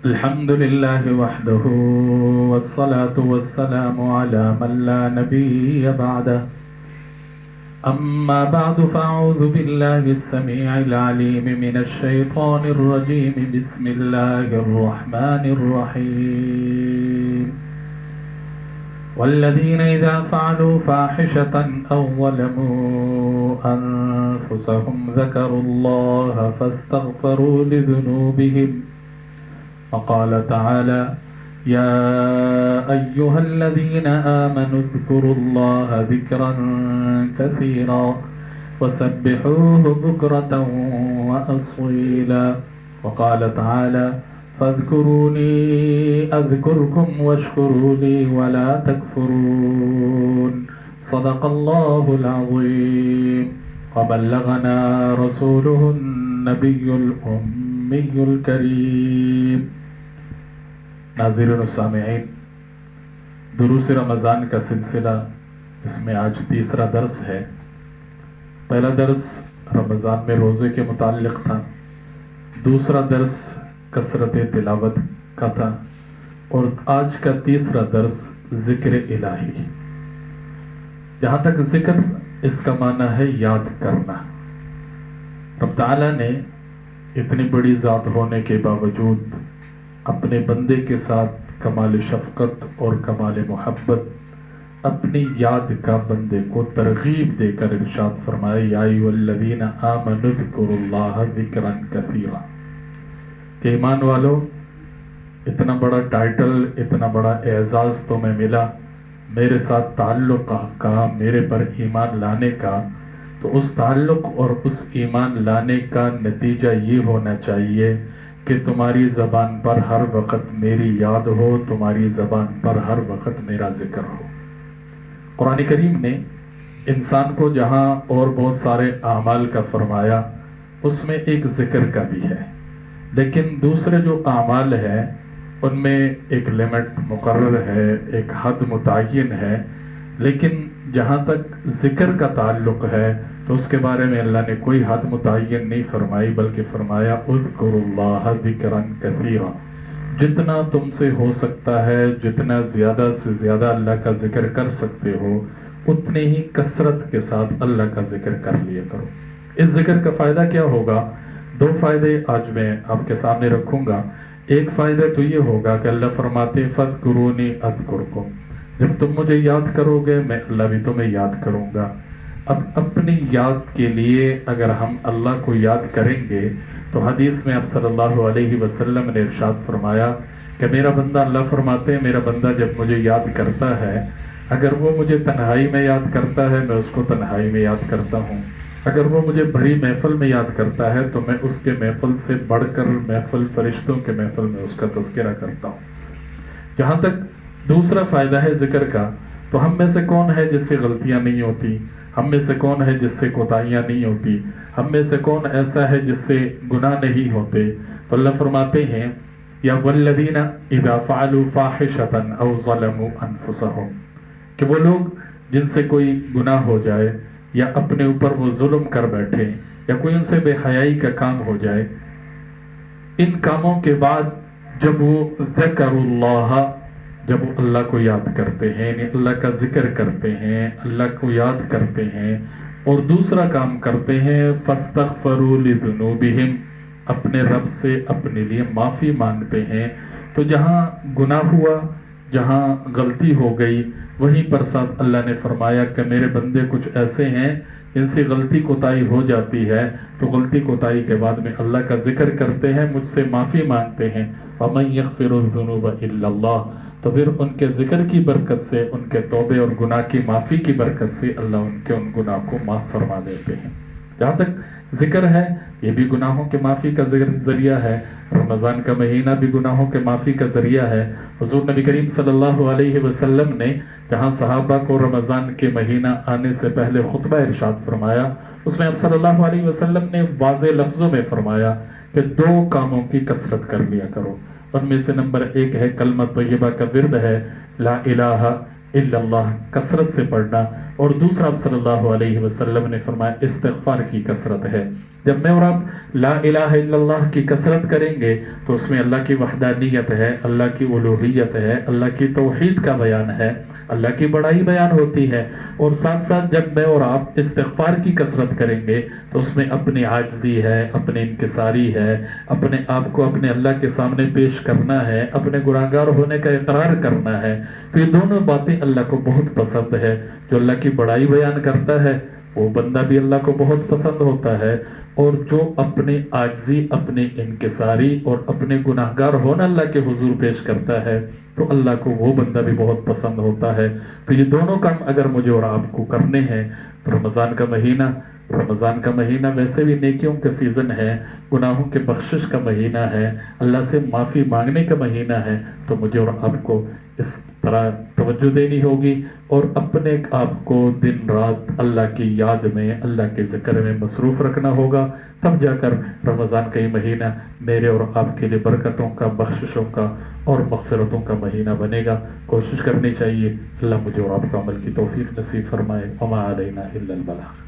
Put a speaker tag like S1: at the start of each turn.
S1: الحمد لله وحده والصلاة والسلام على من لا نبي بعده أما بعد فأعوذ بالله السميع العليم من الشيطان الرجيم بسم الله الرحمن الرحيم والذين إذا فعلوا فاحشة أو ظلموا أنفسهم ذكروا الله فاستغفروا لذنوبهم وقال تعالى يا أيها الذين آمنوا اذكروا الله ذكرا كثيرا وسبحوه بكرة وأصيلا وقال تعالى فاذكروني أذكركم واشكروا لي ولا تكفرون صدق الله العظيم وبلغنا رسوله النبي الأمي الكريم. ناظرین و سامعین، دروس رمضان کا سلسلہ، اس میں آج تیسرا درس ہے. پہلا درس رمضان میں روزے کے متعلق تھا، دوسرا درس کثرت تلاوت کا تھا، اور آج کا تیسرا درس ذکر الہی. جہاں تک ذکر، اس کا معنی ہے یاد کرنا. رب تعالیٰ نے اتنی بڑی ذات ہونے کے باوجود اپنے بندے کے ساتھ کمال شفقت اور کمال محبت اپنی یاد کا بندے کو ترغیب دے کر ارشاد فرمائے یا ایھا الذین آمنوا اذکروا اللہ ذکرا کثیرا، کہ ایمان والو، اتنا بڑا ٹائٹل، اتنا بڑا اعزاز تمہیں ملا میرے ساتھ تعلق کا، میرے پر ایمان لانے کا، تو اس تعلق اور اس ایمان لانے کا نتیجہ یہ ہونا چاہیے کہ تمہاری زبان پر ہر وقت میری یاد ہو، تمہاری زبان پر ہر وقت میرا ذکر ہو. قرآن کریم نے انسان کو جہاں اور بہت سارے اعمال کا فرمایا، اس میں ایک ذکر کا بھی ہے، لیکن دوسرے جو اعمال ہیں ان میں ایک لمٹ مقرر ہے، ایک حد متعین ہے. لیکن جہاں تک ذکر کا تعلق ہے تو اس کے بارے میں اللہ نے کوئی حد متعین نہیں فرمائی، بلکہ فرمایا اذکروا اللہ ذکرا کثیرا. جتنا تم سے ہو سکتا ہے، جتنا زیادہ سے زیادہ اللہ کا ذکر کر سکتے ہو، اتنے ہی کثرت کے ساتھ اللہ کا ذکر کر لیا کرو. اس ذکر کا فائدہ کیا ہوگا؟ دو فائدے آج میں آپ کے سامنے رکھوں گا. ایک فائدہ تو یہ ہوگا کہ اللہ فرماتے فاذکرونی اذکرکم، جب تم مجھے یاد کرو گے میں اللہ بھی تمہیں یاد کروں گا. اب اپنی یاد کے لیے اگر ہم اللہ کو یاد کریں گے تو حدیث میں آپ صلی اللہ علیہ وسلم نے ارشاد فرمایا کہ میرا بندہ، اللہ فرماتے ہیں میرا بندہ جب مجھے یاد کرتا ہے، اگر وہ مجھے تنہائی میں یاد کرتا ہے میں اس کو تنہائی میں یاد کرتا ہوں، اگر وہ مجھے بھری محفل میں یاد کرتا ہے تو میں اس کے محفل سے بڑھ کر محفل، فرشتوں کے محفل میں اس کا تذکرہ کرتا ہوں. جہاں تک دوسرا فائدہ ہے ذکر کا، تو ہم میں سے کون ہے جس سے غلطیاں نہیں ہوتی؟ ہم میں سے کون ہے جس سے کوتاہیاں نہیں ہوتی؟ ہم میں سے کون ایسا ہے جس سے گناہ نہیں ہوتے؟ تو اللہ فرماتے ہیں یا والذین اذا فعلوا فاحشۃ او ظلموا انفسهم، کہ وہ لوگ جن سے کوئی گناہ ہو جائے یا اپنے اوپر وہ ظلم کر بیٹھے یا کوئی ان سے بے حیائی کا کام ہو جائے، ان کاموں کے بعد جب وہ ذکروا اللہ، جب وہ اللہ کو یاد کرتے ہیں، یعنی اللہ کا ذکر کرتے ہیں، اللہ کو یاد کرتے ہیں اور دوسرا کام کرتے ہیں فاستغفروا لذنوبہم، اپنے رب سے اپنے لیے معافی مانگتے ہیں، تو جہاں گناہ ہوا، جہاں غلطی ہو گئی، وہیں پر ساتھ اللہ نے فرمایا کہ میرے بندے کچھ ایسے ہیں جن سے غلطی کوتاہی ہو جاتی ہے، تو غلطی کوتاہی کے بعد میں اللہ کا ذکر کرتے ہیں، مجھ سے معافی مانگتے ہیں. وَمَن يَغْفِرُ الذُّنُوبَ إِلَّا اللَّهُ، تو پھر ان کے ذکر کی برکت سے، ان کے توبے اور گناہ کی معافی کی برکت سے اللہ ان کے ان گناہ کو معاف فرما دیتے ہیں. جہاں تک ذکر ہے، یہ بھی گناہوں کے معافی کا ذریعہ ہے. رمضان کا مہینہ بھی گناہوں کے معافی کا ذریعہ ہے. حضور نبی کریم صلی اللہ علیہ وسلم نے جہاں صحابہ کو رمضان کے مہینہ آنے سے پہلے خطبہ ارشاد فرمایا، اس میں آپ صلی اللہ علیہ وسلم نے واضح لفظوں میں فرمایا کہ دو کاموں کی کثرت کر لیا کرو. ان میں سے نمبر ایک ہے کلمہ طیبہ کا ورد ہے، لا الہ الا اللہ، کثرت سے پڑھنا. اور دوسرا آپ صلی اللہ علیہ وسلم نے فرمایا استغفار کی کثرت ہے۔ جب میں اور آپ لا الہ الا اللہ کی کثرت کریں گے تو اس میں اللہ کی وحدانیت ہے، اللہ کی الوہیت ہے، اللہ کی توحید کا بیان ہے، اللہ کی بڑائی بیان ہوتی ہے۔ اور ساتھ ساتھ جب میں اور آپ استغفار کی کثرت کریں گے تو اس میں اپنی عاجزی ہے، اپنی انکساری ہے، اپنے آپ کو اپنے اللہ کے سامنے پیش کرنا ہے، اپنے گناہگار ہونے کا اقرار کرنا ہے۔ تو یہ دونوں باتیں اللہ کو بہت پسند ہے۔ جو اللہ کی بڑائی بیان کرتا ہے وہ بندہ بھی اللہ کو بہت پسند ہوتا ہے، اور جو اپنے عاجزی، اپنی انکساری اور اپنے گناہگار ہونا اللہ کے حضور پیش کرتا ہے تو اللہ کو وہ بندہ بھی بہت پسند ہوتا ہے۔ تو یہ دونوں کام اگر مجھے اور آپ کو کرنے ہیں تو رمضان کا مہینہ ویسے بھی نیکیوں کا سیزن ہے، گناہوں کے بخشش کا مہینہ ہے، اللہ سے معافی مانگنے کا مہینہ ہے، تو مجھے اور آپ کو اس طرح توجہ دینی ہوگی اور اپنے آپ کو دن رات اللہ کی یاد میں، اللہ کے ذکر میں مصروف رکھنا ہوگا۔ تب جا کر رمضان کا یہ مہینہ میرے اور آپ کے لیے برکتوں کا، بخششوں کا اور مغفرتوں کا مہینہ بنے گا۔ کوشش کرنی چاہیے۔ اللہ مجھے اور آپ کو عمل کی توفیق نصیب فرمائے۔ وما علینا الا البلاغ۔